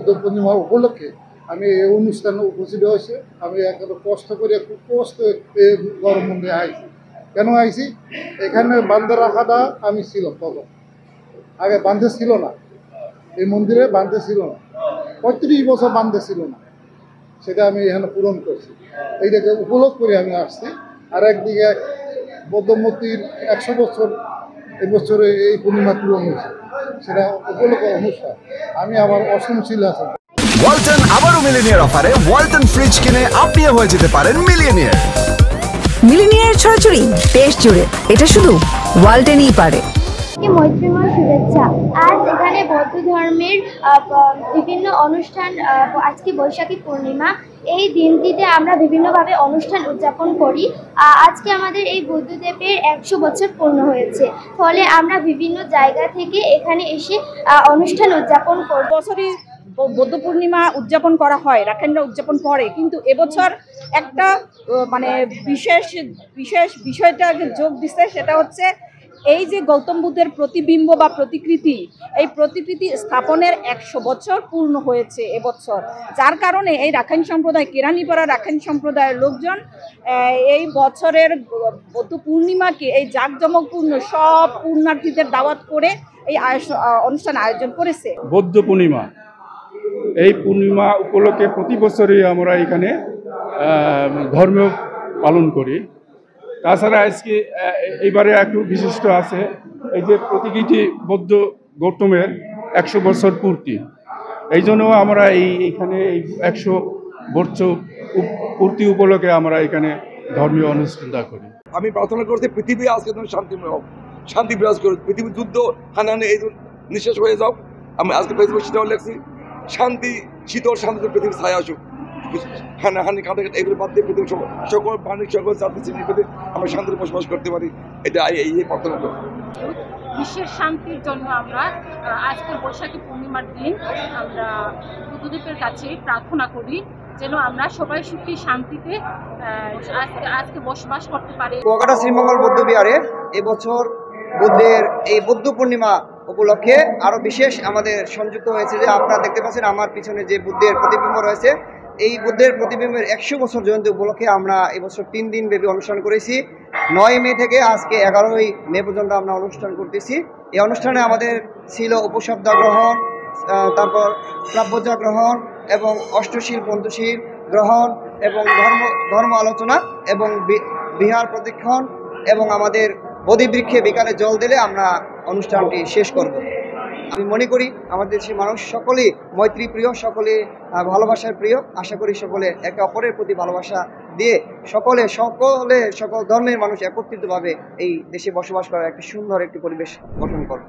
বুদ্ধ পূর্ণিমা উপলক্ষে আমি এই অনুষ্ঠানে উপস্থিত হয়েছে। আমি একেবারে কষ্ট করে খুব কষ্ট গরম মন্দিরে আইছি। কেন আইছি? এখানে বান্ধে রাখাটা আমি ছিলাম তখন, আগে বান্ধে ছিল না, এই মন্দিরে বান্ধে ছিল না, ৩৫ বছর বান্ধে ছিল না, সেটা আমি এখানে পূরণ করছি। এইটাকে উপলক্ষ করে আমি আসছি। আর একদিকে বৌদ্ধমূর্তির ১০০ বছর এবছরে এই পূর্ণিমা পূরণ হয়েছে, সেটা উপলক্ষ অনুষ্ঠান। আমি আমার অসম ছিল আছে। ওয়ালটন আবারও মিলিনিয়ার অফারে ওয়ালটন ফ্রিজ কিনে আপনিও হয়ে যেতে পারেন মিলিয়নিয়ার। মিলিনিয়ার ছড়াছড়ি দেশ জুড়ে, এটা শুধু ওয়ালটনই পারে। মৈত্রীময় শুভেচ্ছা। আজ এখানে বৌদ্ধ ধর্মের বিভিন্ন অনুষ্ঠান, আজকে বৈশাখী পূর্ণিমা, এই দিনটিতে আমরা বিভিন্নভাবে অনুষ্ঠান উদযাপন করি। আজকে আমাদের এই বুদ্ধদেবের ১০০ বছর পূর্ণ হয়েছে, ফলে আমরা বিভিন্ন জায়গা থেকে এখানে এসে অনুষ্ঠান উদযাপন করি। বছরই বৌদ্ধ পূর্ণিমা উদযাপন করা হয়, রাখাইনরা উদযাপন করে, কিন্তু এবছর একটা মানে বিশেষ বিষয়টা যোগ দিচ্ছে, সেটা হচ্ছে এই যে গৌতম বুদ্ধের প্রতিবিম্ব বা প্রতিকৃতি, এই প্রতিকৃতি স্থাপনের ১০০ বছর পূর্ণ হয়েছে এবছর। যার কারণে এই রাখাইন সম্প্রদায়, কেরানীপাড়া রাখাইন সম্প্রদায়ের লোকজন এই বছরের বৌদ্ধ পূর্ণিমাকে এই জাঁকজমকপূর্ণ সব পূর্ণার্থীদের দাওয়াত করে এই অনুষ্ঠান আয়োজন করেছে। বৌদ্ধ পূর্ণিমা, এই পূর্ণিমা উপলক্ষে প্রতি বছরই আমরা এখানে ধর্ম পালন করি। তাছাড়া আজকে এইবারে একটু বিশিষ্ট আছে, এই যে প্রতিকৃতি বৌদ্ধ গৌতমের ১০০ বছর পূর্তি, এই জন্য আমরা এইখানে এই ১০০ বছর পূর্তি উপলক্ষে আমরা এখানে ধর্মীয় অনুষ্ঠানটা করি। আমি প্রার্থনা করছি পৃথিবী আজকে শান্তিময় হোক, শান্তি বিরাজ করুক, পৃথিবীর যুদ্ধ হানাহানি এই নিঃশেষ হয়ে যাও। আমি আজকে ফেসবুক সেটাও লেখছি, শান্তি শীতল শান্তিতে পৃথিবীর ছায়া আসুক, হানাহানি কাঁটাকাটি এগুলো বাদ দিয়ে পৃথিবীর সকল প্রাণী সকল জাতি শ্রেণীর পেতে আমরা শান্তিতে বসবাস করতে পারি, এটা এই প্রার্থনা করি। বিশ্বের শান্তির জন্য আমরা আজকের বৈশাখী পূর্ণিমার দিন আমরা বুদ্ধদেবের কাছে প্রার্থনা করি, যেন আমরা সবাই সুখী শান্তিতে আজকে বসবাস করতে পারি। কুয়াকাটা শ্রীমঙ্গল বৌদ্ধ বিহারে এবছর বুদ্ধের এই বৌদ্ধ পূর্ণিমা উপলক্ষে আরো বিশেষ আমাদের সংযুক্ত হয়েছে। যে আপনারা দেখতে পাচ্ছেন আমার পিছনে যে বুদ্ধের প্রতিবিম্ব রয়েছে, এই বুদ্ধের প্রতিবিম্বের ১০০ বছর জয়ন্তী উপলক্ষে আমরা এবছর ৩ দিন ব্যাপী অনুষ্ঠান করেছি। ৯ মে থেকে আজকে ১১ই মে পর্যন্ত আমরা অনুষ্ঠান করতেছি। এই অনুষ্ঠানে আমাদের ছিল উপশব্দ গ্রহণ, তারপর প্রাপ্যজা গ্রহণ এবং অষ্টশীল পঞ্চশীল গ্রহণ এবং ধর্ম আলোচনা এবং বিহার প্রদক্ষিণ এবং আমাদের বোধিবৃক্ষে বিকালে জল দিলে আমরা অনুষ্ঠানটি শেষ করব। আমি মনে করি আমাদের দেশের মানুষ সকলেই মৈত্রী প্রিয়, সকলে ভালোবাসার প্রিয়। আশা করি সকলে একে অপরের প্রতি ভালোবাসা দিয়ে সকল ধর্মের মানুষ একত্রিতভাবে এই দেশে বসবাস করার একটি সুন্দর একটি পরিবেশ গঠন করে।